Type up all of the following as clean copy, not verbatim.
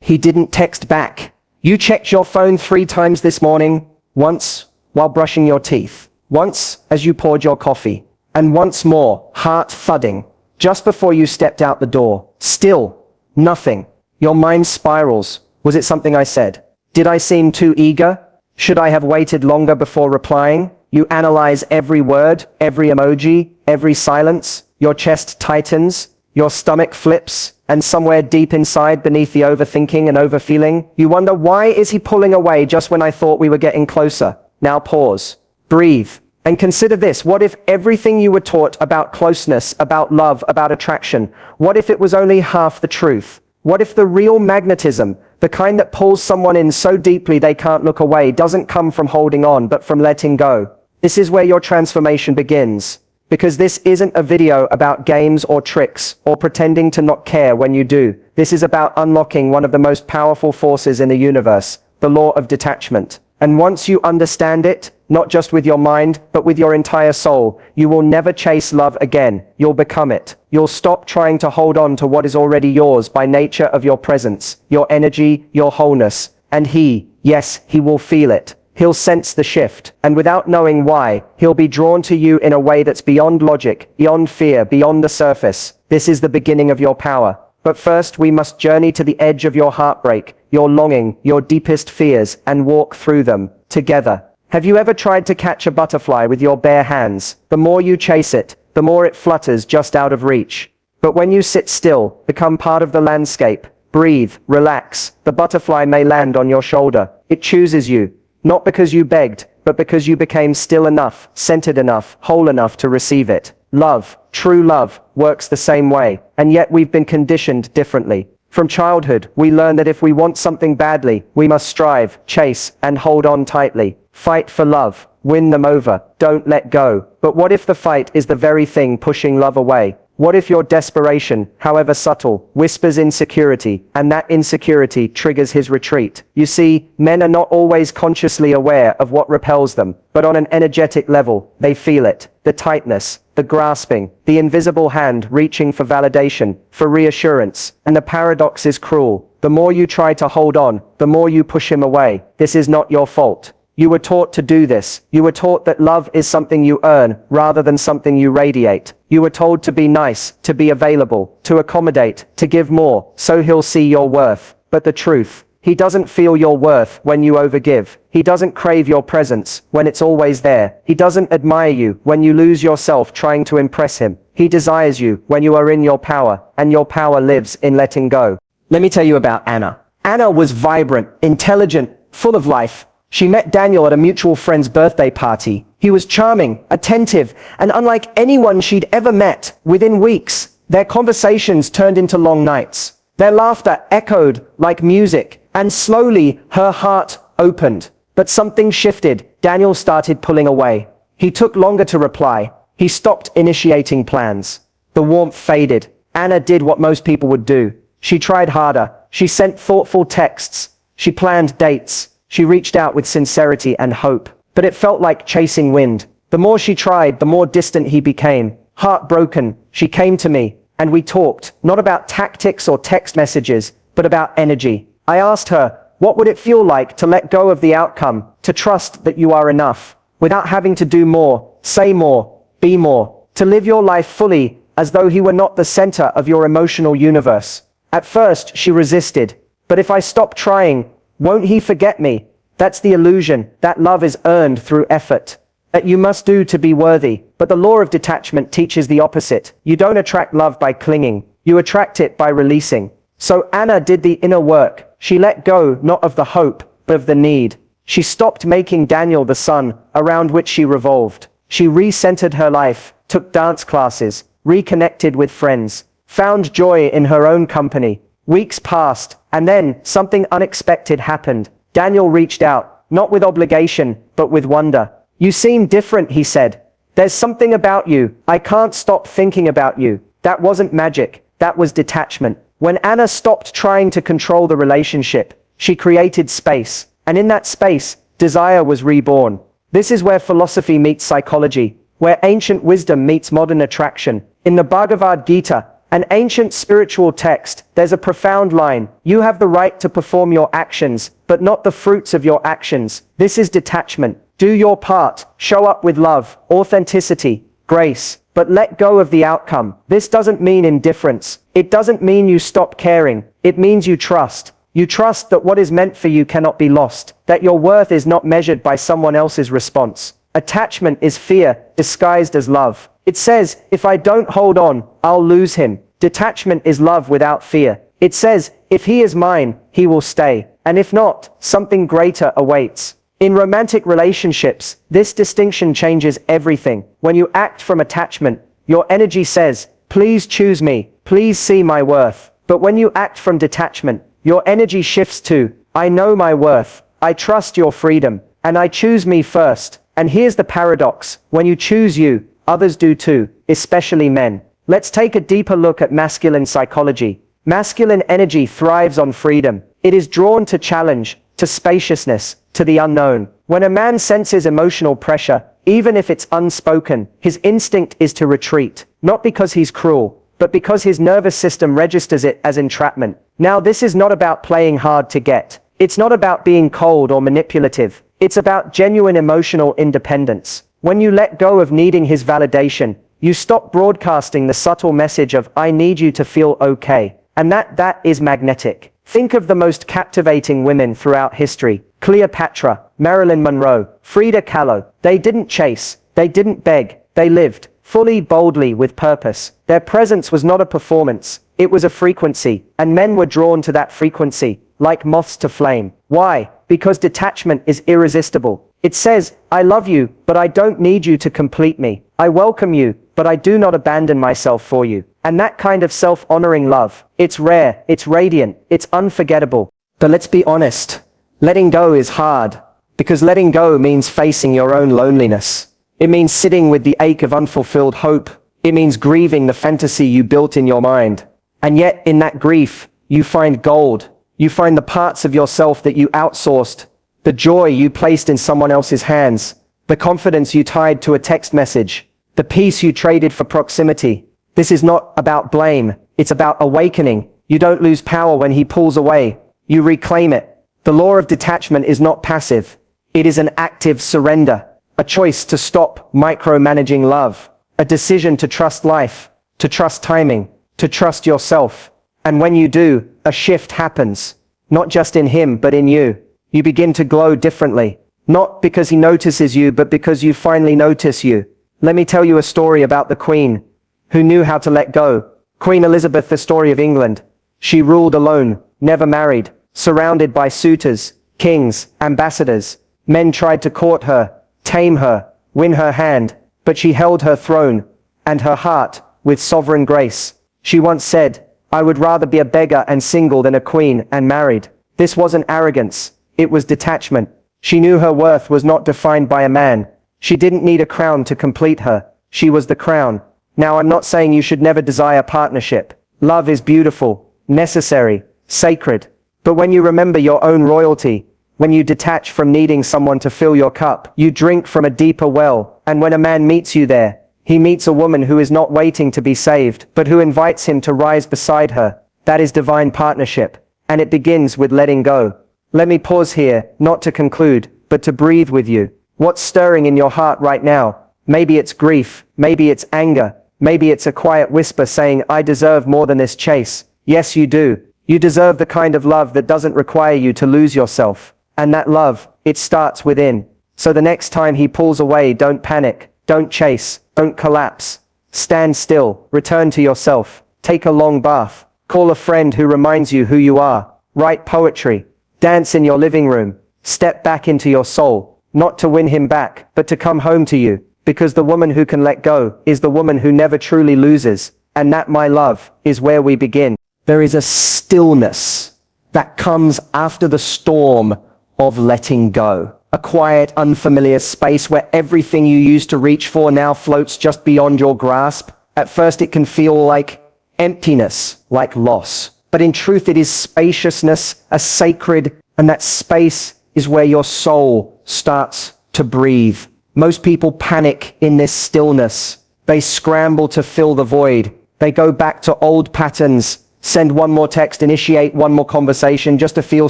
He didn't text back. You checked your phone 3 times this morning. Once, while brushing your teeth. Once, as you poured your coffee. And once more, heart thudding. Just before you stepped out the door. Still, nothing. Your mind spirals. Was it something I said? Did I seem too eager? Should I have waited longer before replying? You analyze every word, every emoji, every silence. Your chest tightens, your stomach flips, and somewhere deep inside, beneath the overthinking and overfeeling, you wonder, why is he pulling away just when I thought we were getting closer? Now pause, breathe, and consider this. What if everything you were taught about closeness, about love, about attraction, what if it was only half the truth? What if the real magnetism, the kind that pulls someone in so deeply they can't look away, doesn't come from holding on, but from letting go? This is where your transformation begins. Because this isn't a video about games or tricks, or pretending to not care when you do. This is about unlocking one of the most powerful forces in the universe, the law of detachment. And once you understand it, not just with your mind, but with your entire soul, you will never chase love again. You'll become it. You'll stop trying to hold on to what is already yours by nature of your presence, your energy, your wholeness. And he, yes, he will feel it. He'll sense the shift, and without knowing why, he'll be drawn to you in a way that's beyond logic, beyond fear, beyond the surface. This is the beginning of your power. But first we must journey to the edge of your heartbreak, your longing, your deepest fears, and walk through them, together. Have you ever tried to catch a butterfly with your bare hands? The more you chase it, the more it flutters just out of reach. But when you sit still, become part of the landscape, breathe, relax, the butterfly may land on your shoulder. It chooses you. Not because you begged, but because you became still enough, centered enough, whole enough to receive it. Love, true love, works the same way, and yet we've been conditioned differently. From childhood, we learn that if we want something badly, we must strive, chase, and hold on tightly. Fight for love, win them over, don't let go. But what if the fight is the very thing pushing love away? What if your desperation, however subtle, whispers insecurity, and that insecurity triggers his retreat? You see, men are not always consciously aware of what repels them, but on an energetic level, they feel it. The tightness, the grasping, the invisible hand reaching for validation, for reassurance. And the paradox is cruel. The more you try to hold on, the more you push him away. This is not your fault. You were taught to do this. You were taught that love is something you earn, rather than something you radiate. You were told to be nice, to be available, to accommodate, to give more, so he'll see your worth. But the truth, he doesn't feel your worth when you overgive. He doesn't crave your presence when it's always there. He doesn't admire you when you lose yourself trying to impress him. He desires you when you are in your power, and your power lives in letting go. Let me tell you about Anna. Anna was vibrant, intelligent, full of life. She met Daniel at a mutual friend's birthday party. He was charming, attentive, and unlike anyone she'd ever met. Within weeks, their conversations turned into long nights. Their laughter echoed like music, and slowly her heart opened. But something shifted. Daniel started pulling away. He took longer to reply. He stopped initiating plans. The warmth faded. Anna did what most people would do. She tried harder. She sent thoughtful texts. She planned dates. She reached out with sincerity and hope, but it felt like chasing wind. The more she tried, the more distant he became. Heartbroken, she came to me, and we talked, not about tactics or text messages, but about energy. I asked her, what would it feel like to let go of the outcome, to trust that you are enough, without having to do more, say more, be more, to live your life fully, as though he were not the center of your emotional universe. At first, she resisted, but if I stop trying, won't he forget me? That's the illusion, that love is earned through effort. That you must do to be worthy. But the law of detachment teaches the opposite. You don't attract love by clinging. You attract it by releasing. So Anna did the inner work. She let go not of the hope, but of the need. She stopped making Daniel the sun around which she revolved. She recentered her life, took dance classes, reconnected with friends, found joy in her own company. Weeks passed, and then something unexpected happened. Daniel reached out, not with obligation, but with wonder. You seem different, he said. There's something about you. I can't stop thinking about you. That wasn't magic. That was detachment. When Anna stopped trying to control the relationship, she created space. And in that space, desire was reborn. This is where philosophy meets psychology, where ancient wisdom meets modern attraction. In the Bhagavad Gita, An ancient spiritual text, there's a profound line. You have the right to perform your actions, but not the fruits of your actions. This is detachment. Do your part, show up with love, authenticity, grace, but let go of the outcome. This doesn't mean indifference. It doesn't mean you stop caring. It means you trust. You trust that what is meant for you cannot be lost, that your worth is not measured by someone else's response. Attachment is fear, disguised as love. It says, if I don't hold on, I'll lose him. Detachment is love without fear. It says, if he is mine, he will stay. And if not, something greater awaits. In romantic relationships, this distinction changes everything. When you act from attachment, your energy says, please choose me, please see my worth. But when you act from detachment, your energy shifts to, I know my worth, I trust your freedom, and I choose me first. And here's the paradox, when you choose you, others do too, especially men. Let's take a deeper look at masculine psychology. Masculine energy thrives on freedom. It is drawn to challenge, to spaciousness, to the unknown. When a man senses emotional pressure, even if it's unspoken, his instinct is to retreat, not because he's cruel, but because his nervous system registers it as entrapment. Now, this is not about playing hard to get. It's not about being cold or manipulative. It's about genuine emotional independence. When you let go of needing his validation, you stop broadcasting the subtle message of, I need you to feel okay. And that is magnetic. Think of the most captivating women throughout history. Cleopatra, Marilyn Monroe, Frida Kahlo. They didn't chase. They didn't beg. They lived, fully, boldly, with purpose. Their presence was not a performance. It was a frequency. And men were drawn to that frequency, like moths to flame. Why? Because detachment is irresistible. It says, I love you, but I don't need you to complete me. I welcome you, but I do not abandon myself for you. And that kind of self-honoring love, it's rare, it's radiant, it's unforgettable. But let's be honest, letting go is hard, because letting go means facing your own loneliness. It means sitting with the ache of unfulfilled hope. It means grieving the fantasy you built in your mind. And yet, in that grief, you find gold. You find the parts of yourself that you outsourced, the joy you placed in someone else's hands, the confidence you tied to a text message, the peace you traded for proximity. This is not about blame, it's about awakening. You don't lose power when he pulls away, you reclaim it. The law of detachment is not passive, it is an active surrender, a choice to stop micromanaging love, a decision to trust life, to trust timing, to trust yourself. And when you do, a shift happens, not just in him but in you. You begin to glow differently, not because he notices you but because you finally notice you. Let me tell you a story about the Queen, who knew how to let go. Queen Elizabeth, the story of England. She ruled alone, never married, surrounded by suitors, kings, ambassadors. Men tried to court her, tame her, win her hand, but she held her throne and her heart with sovereign grace. She once said, I would rather be a beggar and single than a queen and married. This wasn't arrogance, it was detachment. She knew her worth was not defined by a man. She didn't need a crown to complete her. She was the crown. Now, I'm not saying you should never desire partnership. Love is beautiful, necessary, sacred. But when you remember your own royalty, when you detach from needing someone to fill your cup, you drink from a deeper well. And when a man meets you there, he meets a woman who is not waiting to be saved, but who invites him to rise beside her. That is divine partnership. And it begins with letting go. Let me pause here, not to conclude, but to breathe with you. What's stirring in your heart right now? Maybe it's grief, maybe it's anger, maybe it's a quiet whisper saying, I deserve more than this chase. Yes, you do. You deserve the kind of love that doesn't require you to lose yourself. And that love, it starts within. So the next time he pulls away, don't panic, don't chase, don't collapse. Stand still, return to yourself, take a long bath, call a friend who reminds you who you are, write poetry, dance in your living room, step back into your soul. Not to win him back, but to come home to you. Because the woman who can let go is the woman who never truly loses. And that, my love, is where we begin. There is a stillness that comes after the storm of letting go. A quiet, unfamiliar space where everything you used to reach for now floats just beyond your grasp. At first it can feel like emptiness, like loss. But in truth it is spaciousness, a sacred, and that space is where your soul starts to breathe. Most people panic in this stillness. They scramble to fill the void. They go back to old patterns, send one more text, initiate one more conversation just to feel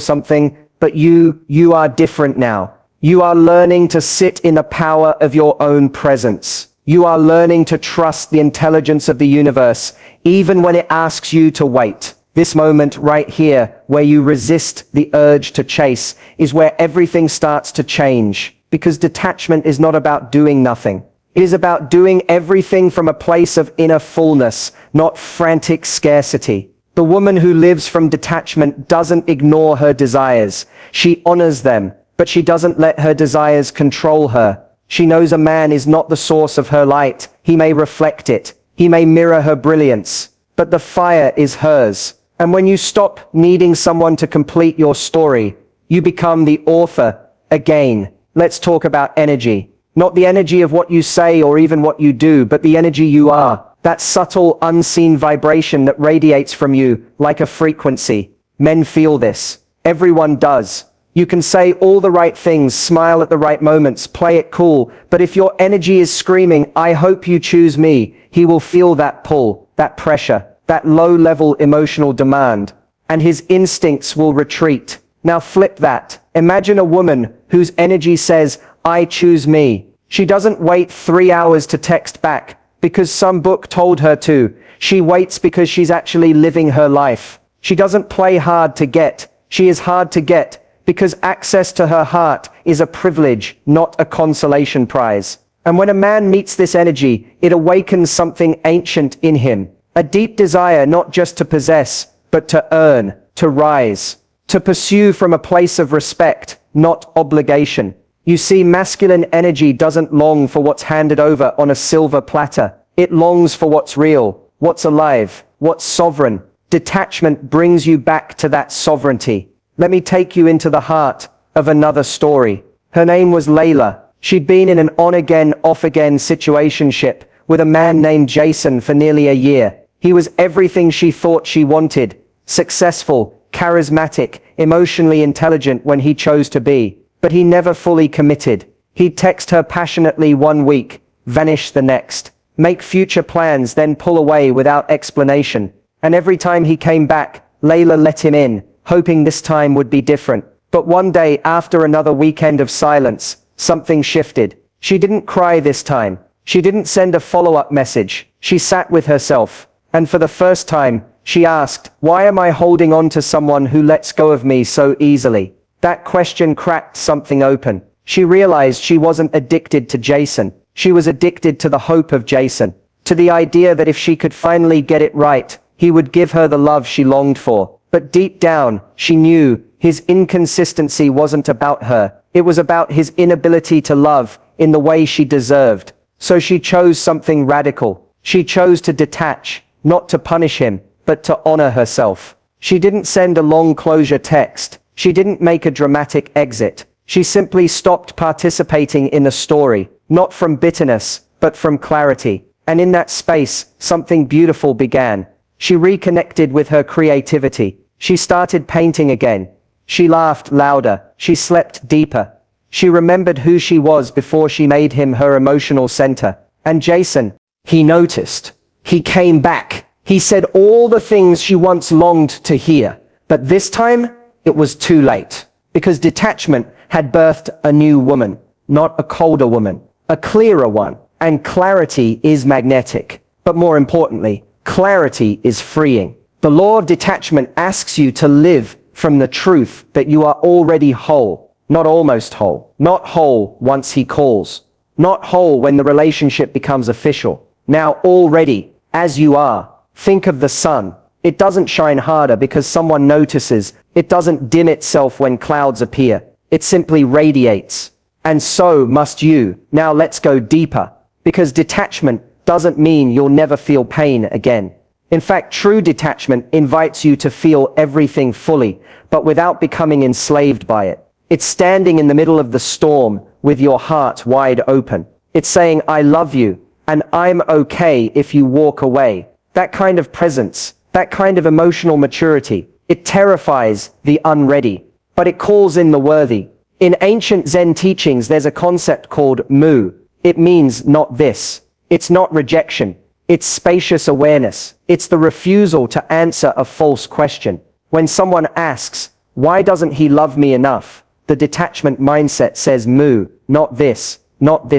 something. But you are different now. You are learning to sit in the power of your own presence. You are learning to trust the intelligence of the universe, even when it asks you to wait. This moment right here, where you resist the urge to chase, is where everything starts to change. Because detachment is not about doing nothing. It is about doing everything from a place of inner fullness, not frantic scarcity. The woman who lives from detachment doesn't ignore her desires. She honors them, but she doesn't let her desires control her. She knows a man is not the source of her light. He may reflect it. He may mirror her brilliance, but the fire is hers. And when you stop needing someone to complete your story, you become the author again. Let's talk about energy. Not the energy of what you say or even what you do, but the energy you are. That subtle, unseen vibration that radiates from you like a frequency. Men feel this. Everyone does. You can say all the right things, smile at the right moments, play it cool, but if your energy is screaming, "I hope you choose me," he will feel that pull, that pressure, that low-level emotional demand, and his instincts will retreat. Now flip that. Imagine a woman whose energy says, "I choose me." She doesn't wait 3 hours to text back because some book told her to. She waits because she's actually living her life. She doesn't play hard to get. She is hard to get because access to her heart is a privilege, not a consolation prize. And when a man meets this energy, it awakens something ancient in him. A deep desire not just to possess, but to earn, to rise, to pursue from a place of respect, not obligation. You see, masculine energy doesn't long for what's handed over on a silver platter. It longs for what's real, what's alive, what's sovereign. Detachment brings you back to that sovereignty. Let me take you into the heart of another story. Her name was Layla. She'd been in an on-again, off-again situationship with a man named Jason for nearly a year. He was everything she thought she wanted. Successful, charismatic, emotionally intelligent when he chose to be. But he never fully committed. He'd text her passionately one week, vanish the next, make future plans, then pull away without explanation. And every time he came back, Layla let him in, hoping this time would be different. But one day, after another weekend of silence, something shifted. She didn't cry this time. She didn't send a follow-up message. She sat with herself. And for the first time, she asked, "Why am I holding on to someone who lets go of me so easily?" That question cracked something open. She realized she wasn't addicted to Jason. She was addicted to the hope of Jason. To the idea that if she could finally get it right, he would give her the love she longed for. But deep down, she knew his inconsistency wasn't about her. It was about his inability to love in the way she deserved. So she chose something radical. She chose to detach, not to punish him, but to honor herself. She didn't send a long closure text. She didn't make a dramatic exit. She simply stopped participating in the story, not from bitterness, but from clarity. And in that space, something beautiful began. She reconnected with her creativity. She started painting again. She laughed louder. She slept deeper. She remembered who she was before she made him her emotional center. And Jason, he noticed. He came back. He said all the things she once longed to hear. But this time, it was too late. Because detachment had birthed a new woman, not a colder woman, a clearer one. And clarity is magnetic. But more importantly, clarity is freeing. The law of detachment asks you to live from the truth that you are already whole, not almost whole. Not whole once he calls. Not whole when the relationship becomes official. Now already, as you are. Think of the sun. It doesn't shine harder because someone notices. It doesn't dim itself when clouds appear. It simply radiates. And so must you. Now let's go deeper. Because detachment doesn't mean you'll never feel pain again. In fact, true detachment invites you to feel everything fully, but without becoming enslaved by it. It's standing in the middle of the storm with your heart wide open. It's saying, "I love you, and I'm okay if you walk away." That kind of presence, that kind of emotional maturity, it terrifies the unready, but it calls in the worthy. In ancient Zen teachings, there's a concept called mu. It means not this. It's not rejection. It's spacious awareness. It's the refusal to answer a false question. When someone asks, why doesn't he love me enough? The detachment mindset says moo, not this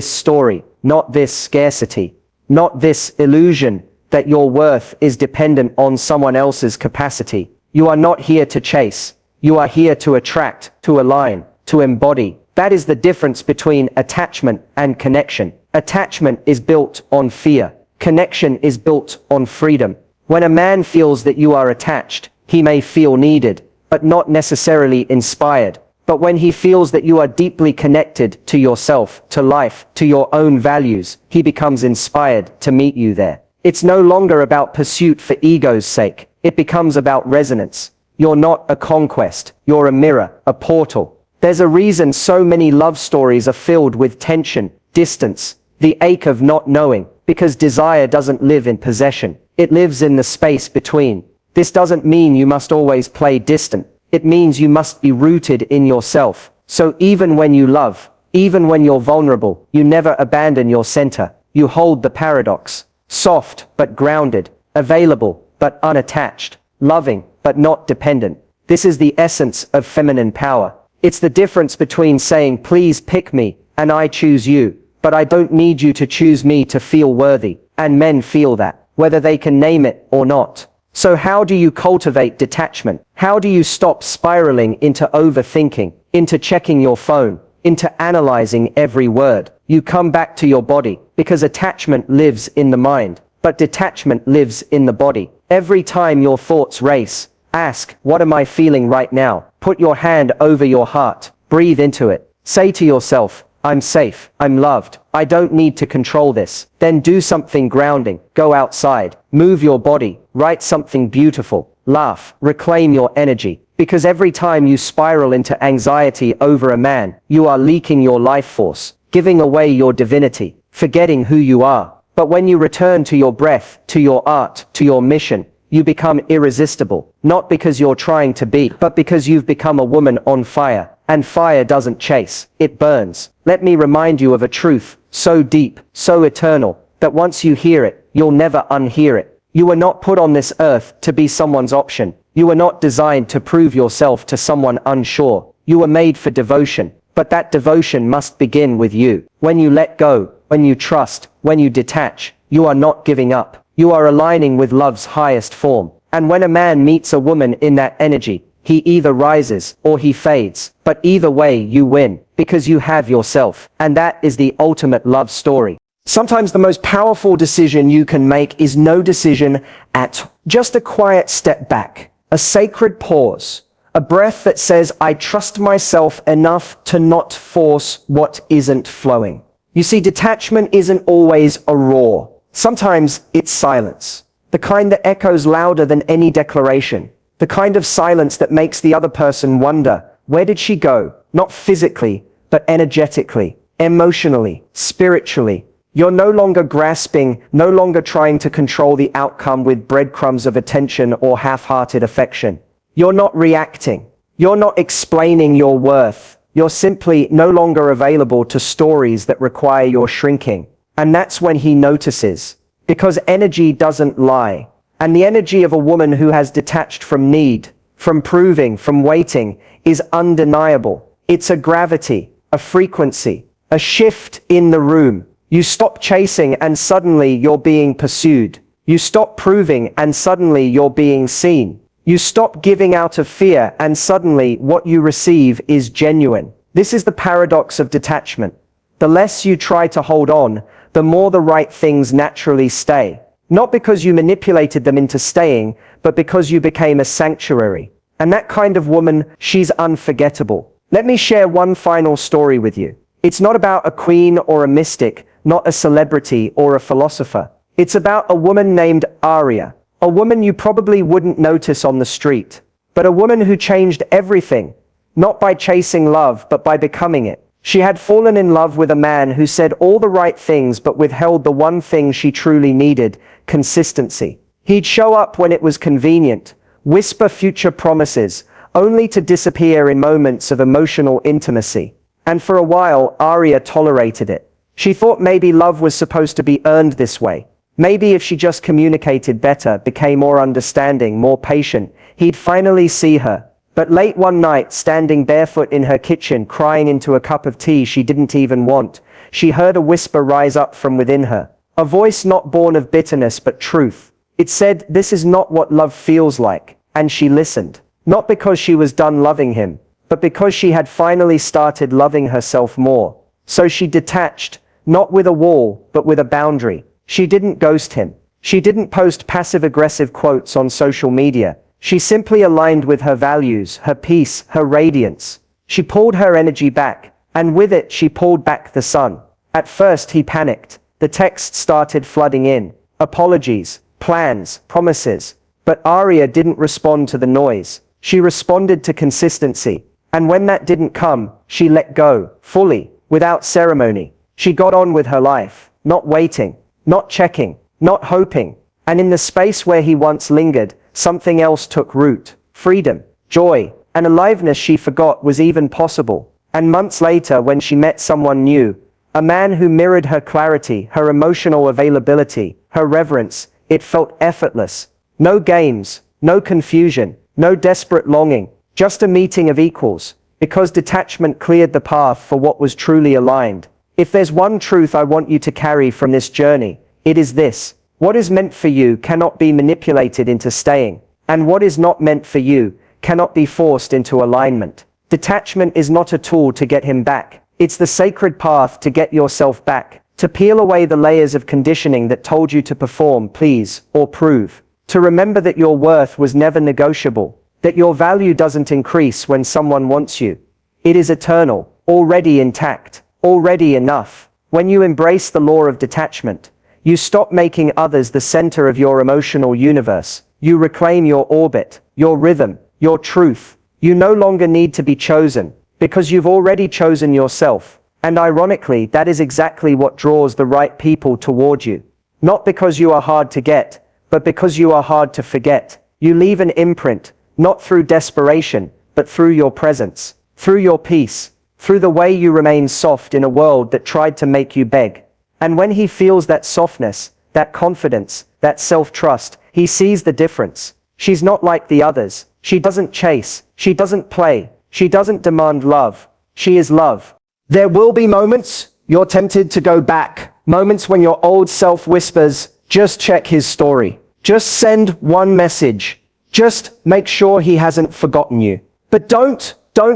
story, not this scarcity, not this illusion that your worth is dependent on someone else's capacity. You are not here to chase. You are here to attract, to align, to embody. That is the difference between attachment and connection. Attachment is built on fear. Connection is built on freedom. When a man feels that you are attached, he may feel needed, but not necessarily inspired. But when he feels that you are deeply connected to yourself, to life, to your own values, he becomes inspired to meet you there. It's no longer about pursuit for ego's sake. It becomes about resonance. You're not a conquest. You're a mirror, a portal. There's a reason so many love stories are filled with tension, distance, the ache of not knowing, because desire doesn't live in possession. It lives in the space between. This doesn't mean you must always play distant. It means you must be rooted in yourself. So even when you love, even when you're vulnerable, you never abandon your center. You hold the paradox. Soft but grounded, available but unattached, loving but not dependent. This is the essence of feminine power. It's the difference between saying, please pick me, and I choose you, but I don't need you to choose me to feel worthy. And men feel that, whether they can name it or not. So how do you cultivate detachment? How do you stop spiraling into overthinking, into checking your phone, into analyzing every word? You come back to your body, because attachment lives in the mind, but detachment lives in the body. Every time your thoughts race, ask, what am I feeling right now? Put your hand over your heart, breathe into it. Say to yourself, I'm safe, I'm loved, I don't need to control this. Then do something grounding, go outside, move your body, write something beautiful, laugh, reclaim your energy. Because every time you spiral into anxiety over a man, you are leaking your life force, giving away your divinity, forgetting who you are. But when you return to your breath, to your art, to your mission, you become irresistible, not because you're trying to be, but because you've become a woman on fire. And fire doesn't chase, it burns. Let me remind you of a truth, so deep, so eternal, that once you hear it, you'll never unhear it. You were not put on this earth to be someone's option. You were not designed to prove yourself to someone unsure. You were made for devotion, but that devotion must begin with you. When you let go, when you trust, when you detach, you are not giving up. You are aligning with love's highest form. And when a man meets a woman in that energy, he either rises or he fades, but either way you win, because you have yourself, and that is the ultimate love story. Sometimes the most powerful decision you can make is no decision at all. Just a quiet step back, a sacred pause, a breath that says, I trust myself enough to not force what isn't flowing. You see, detachment isn't always a roar. Sometimes it's silence, the kind that echoes louder than any declaration. The kind of silence that makes the other person wonder, where did she go? Not physically, but energetically, emotionally, spiritually. You're no longer grasping, no longer trying to control the outcome with breadcrumbs of attention or half-hearted affection. You're not reacting. You're not explaining your worth. You're simply no longer available to stories that require your shrinking. And that's when he notices. Because energy doesn't lie. And the energy of a woman who has detached from need, from proving, from waiting, is undeniable. It's a gravity, a frequency, a shift in the room. You stop chasing and suddenly you're being pursued. You stop proving and suddenly you're being seen. You stop giving out of fear and suddenly what you receive is genuine. This is the paradox of detachment. The less you try to hold on, the more the right things naturally stay. Not because you manipulated them into staying, but because you became a sanctuary. And that kind of woman, she's unforgettable. Let me share one final story with you. It's not about a queen or a mystic, not a celebrity or a philosopher. It's about a woman named Aria. A woman you probably wouldn't notice on the street. But a woman who changed everything. Not by chasing love, but by becoming it. She had fallen in love with a man who said all the right things but withheld the one thing she truly needed, consistency. He'd show up when it was convenient, whisper future promises, only to disappear in moments of emotional intimacy. And for a while, Aria tolerated it. She thought maybe love was supposed to be earned this way. Maybe if she just communicated better, became more understanding, more patient, he'd finally see her. But late one night, standing barefoot in her kitchen, crying into a cup of tea she didn't even want, she heard a whisper rise up from within her. A voice not born of bitterness but truth. It said, "This is not what love feels like." And she listened. Not because she was done loving him, but because she had finally started loving herself more. So she detached, not with a wall, but with a boundary. She didn't ghost him. She didn't post passive-aggressive quotes on social media. She simply aligned with her values, her peace, her radiance. She pulled her energy back, and with it she pulled back the sun. At first he panicked. The texts started flooding in. Apologies, plans, promises. But Arya didn't respond to the noise. She responded to consistency. And when that didn't come, she let go, fully, without ceremony. She got on with her life, not waiting, not checking, not hoping. And in the space where he once lingered, something else took root. Freedom, joy, and aliveness she forgot was even possible. And months later, when she met someone new, a man who mirrored her clarity, her emotional availability, her reverence, it felt effortless. No games, no confusion, no desperate longing, just a meeting of equals, because detachment cleared the path for what was truly aligned. If there's one truth I want you to carry from this journey, it is this: what is meant for you cannot be manipulated into staying, and what is not meant for you cannot be forced into alignment. Detachment is not a tool to get him back. It's the sacred path to get yourself back, to peel away the layers of conditioning that told you to perform, please, or prove, to remember that your worth was never negotiable, that your value doesn't increase when someone wants you. It is eternal, already intact, already enough. When you embrace the law of detachment, you stop making others the center of your emotional universe. You reclaim your orbit, your rhythm, your truth. You no longer need to be chosen, because you've already chosen yourself. And ironically, that is exactly what draws the right people toward you. Not because you are hard to get, but because you are hard to forget. You leave an imprint, not through desperation, but through your presence, through your peace, through the way you remain soft in a world that tried to make you beg. And when he feels that softness, that confidence, that self-trust, he sees the difference. She's not like the others. She doesn't chase. She doesn't play. She doesn't demand love. She is love. There will be moments you're tempted to go back, moments when your old self whispers, just check his story. Just send one message. Just make sure he hasn't forgotten you. But don't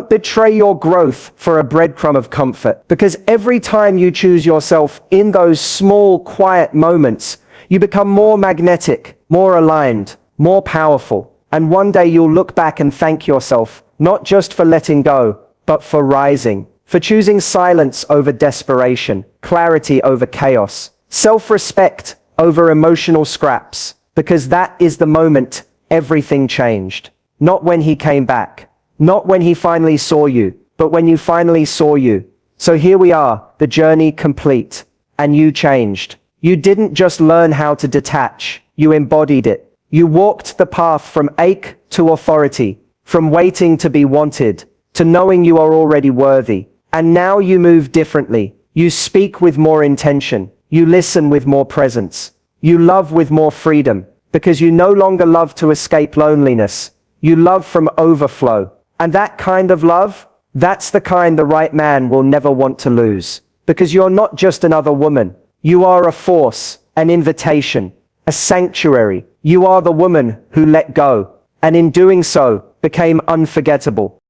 betray your growth for a breadcrumb of comfort, because every time you choose yourself in those small, quiet moments, you become more magnetic, more aligned, more powerful. And one day you'll look back and thank yourself, not just for letting go, but for rising, for choosing silence over desperation, clarity over chaos, self-respect over emotional scraps, because that is the moment everything changed. Not when he came back, not when he finally saw you, but when you finally saw you. So here we are, the journey complete, and you changed. You didn't just learn how to detach, you embodied it. You walked the path from ache to authority, from waiting to be wanted, to knowing you are already worthy. And now you move differently. You speak with more intention. You listen with more presence. You love with more freedom, because you no longer love to escape loneliness. You love from overflow. And that kind of love, that's the kind the right man will never want to lose. Because you're not just another woman. You are a force, an invitation, a sanctuary. You are the woman who let go, and in doing so, became unforgettable.